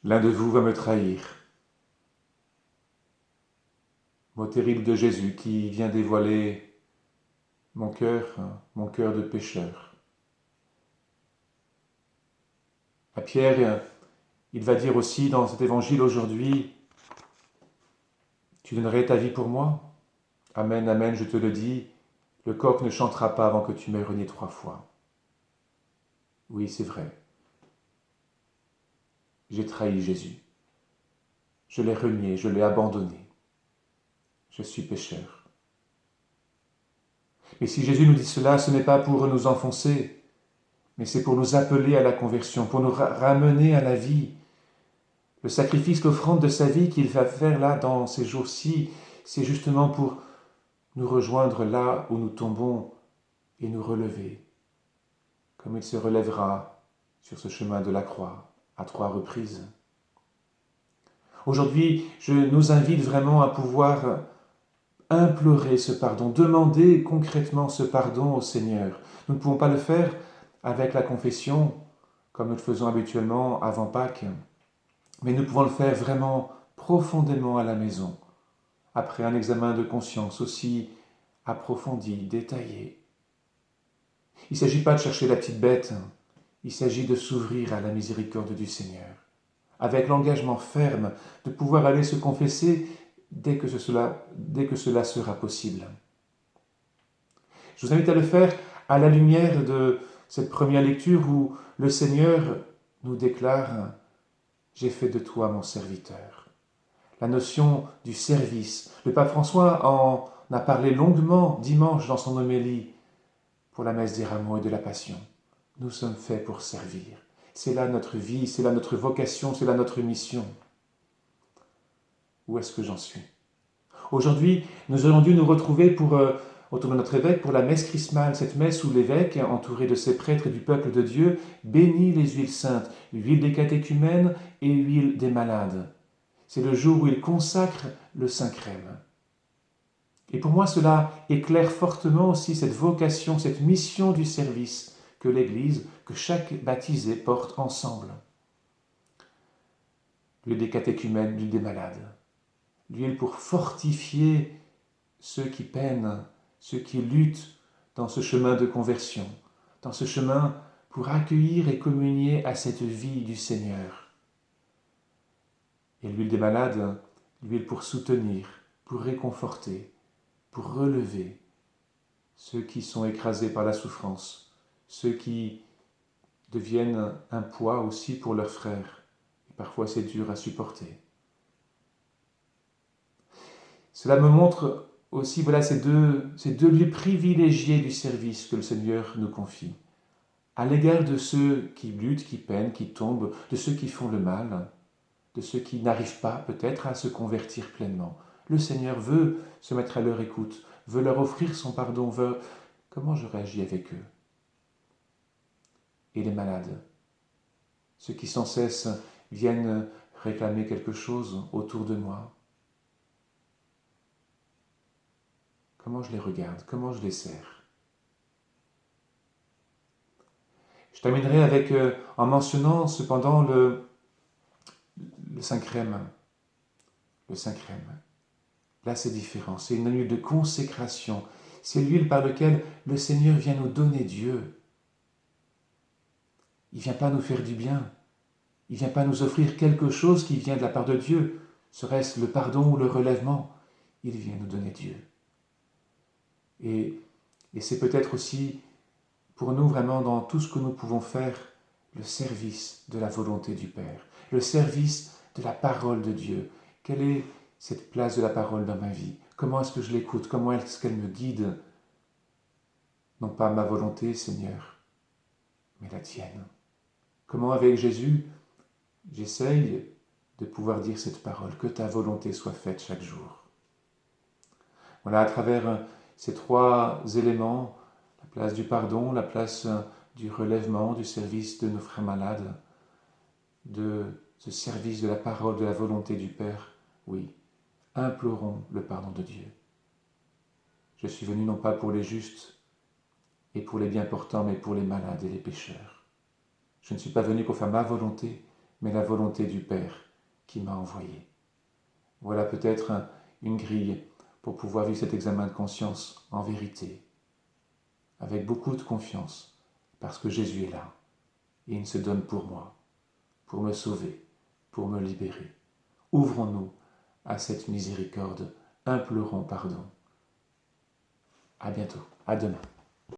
L'un de vous va me trahir. Mot terrible de Jésus qui vient dévoiler mon cœur de pécheur. À Pierre, il va dire aussi dans cet évangile aujourd'hui, tu donnerais ta vie pour moi? Amen, amen, je te le dis, le coq ne chantera pas avant que tu m'aies renié 3 fois. Oui, c'est vrai. J'ai trahi Jésus. Je l'ai renié, je l'ai abandonné. Je suis pécheur. Mais si Jésus nous dit cela, ce n'est pas pour nous enfoncer, mais c'est pour nous appeler à la conversion, pour nous ramener à la vie. Le sacrifice, l'offrande de sa vie qu'il va faire là dans ces jours-ci, c'est justement pour nous rejoindre là où nous tombons et nous relever, comme il se relèvera sur ce chemin de la croix à 3 reprises. Aujourd'hui, je nous invite vraiment à pouvoir implorer ce pardon, demander concrètement ce pardon au Seigneur. Nous ne pouvons pas le faire avec la confession, comme nous le faisons habituellement avant Pâques, mais nous pouvons le faire vraiment profondément à la maison, après un examen de conscience aussi approfondi, détaillé. Il ne s'agit pas de chercher la petite bête, il s'agit de s'ouvrir à la miséricorde du Seigneur, avec l'engagement ferme de pouvoir aller se confesser dès que cela sera possible. Je vous invite à le faire à la lumière de cette première lecture où le Seigneur nous déclare « J'ai fait de toi mon serviteur ». La notion du service. Le pape François en a parlé longuement dimanche dans son homélie pour la messe des rameaux et de la Passion. Nous sommes faits pour servir. C'est là notre vie, c'est là notre vocation, c'est là notre mission. Où est-ce que j'en suis? Aujourd'hui, nous aurions dû nous retrouver autour de notre évêque pour la messe chrismale, cette messe où l'évêque, entouré de ses prêtres et du peuple de Dieu, bénit les huiles saintes, l'huile des catéchumènes et l'huile des malades. C'est le jour où il consacre le Saint-Crème. Et pour moi, cela éclaire fortement aussi cette vocation, cette mission du service que l'Église, que chaque baptisé porte ensemble. L'huile des catéchumènes, l'huile des malades. L'huile pour fortifier ceux qui peinent, ceux qui luttent dans ce chemin de conversion, dans ce chemin pour accueillir et communier à cette vie du Seigneur. Et l'huile des malades, l'huile pour soutenir, pour réconforter, pour relever ceux qui sont écrasés par la souffrance, ceux qui deviennent un poids aussi pour leurs frères. Et parfois c'est dur à supporter. Cela me montre aussi ces deux lieux privilégiés du service que le Seigneur nous confie. À l'égard de ceux qui luttent, qui peinent, qui tombent, de ceux qui font le mal, de ceux qui n'arrivent pas peut-être à se convertir pleinement. Le Seigneur veut se mettre à leur écoute, veut leur offrir son pardon, veut... Comment je réagis avec eux? Et les malades, ceux qui sans cesse viennent réclamer quelque chose autour de moi. Comment je les regarde? Comment je les sers? Je terminerai en mentionnant cependant le Saint-Crème. Le Saint-Crème. Là, c'est différent. C'est une huile de consécration. C'est l'huile par laquelle le Seigneur vient nous donner Dieu. Il ne vient pas nous faire du bien. Il ne vient pas nous offrir quelque chose qui vient de la part de Dieu. Serait-ce le pardon ou le relèvement? Il vient nous donner Dieu. Et c'est peut-être aussi pour nous vraiment dans tout ce que nous pouvons faire, le service de la volonté du Père, le service de la parole de Dieu. Quelle est cette place de la parole dans ma vie? Comment est-ce que je l'écoute? Comment est-ce qu'elle me guide? Non pas ma volonté, Seigneur, mais la tienne. Comment avec Jésus, j'essaye de pouvoir dire cette parole, que ta volonté soit faite chaque jour. Voilà, à travers ces 3 éléments, la place du pardon, la place du relèvement, du service de nos frères malades, de ce service de la parole, de la volonté du Père, oui, implorons le pardon de Dieu. Je suis venu non pas pour les justes et pour les bien portants, mais pour les malades et les pécheurs. Je ne suis pas venu pour faire ma volonté, mais la volonté du Père qui m'a envoyé. Voilà peut-être une grille pour pouvoir vivre cet examen de conscience en vérité, avec beaucoup de confiance, parce que Jésus est là, et il se donne pour moi, pour me sauver, pour me libérer. Ouvrons-nous à cette miséricorde, implorons pardon. À bientôt, à demain.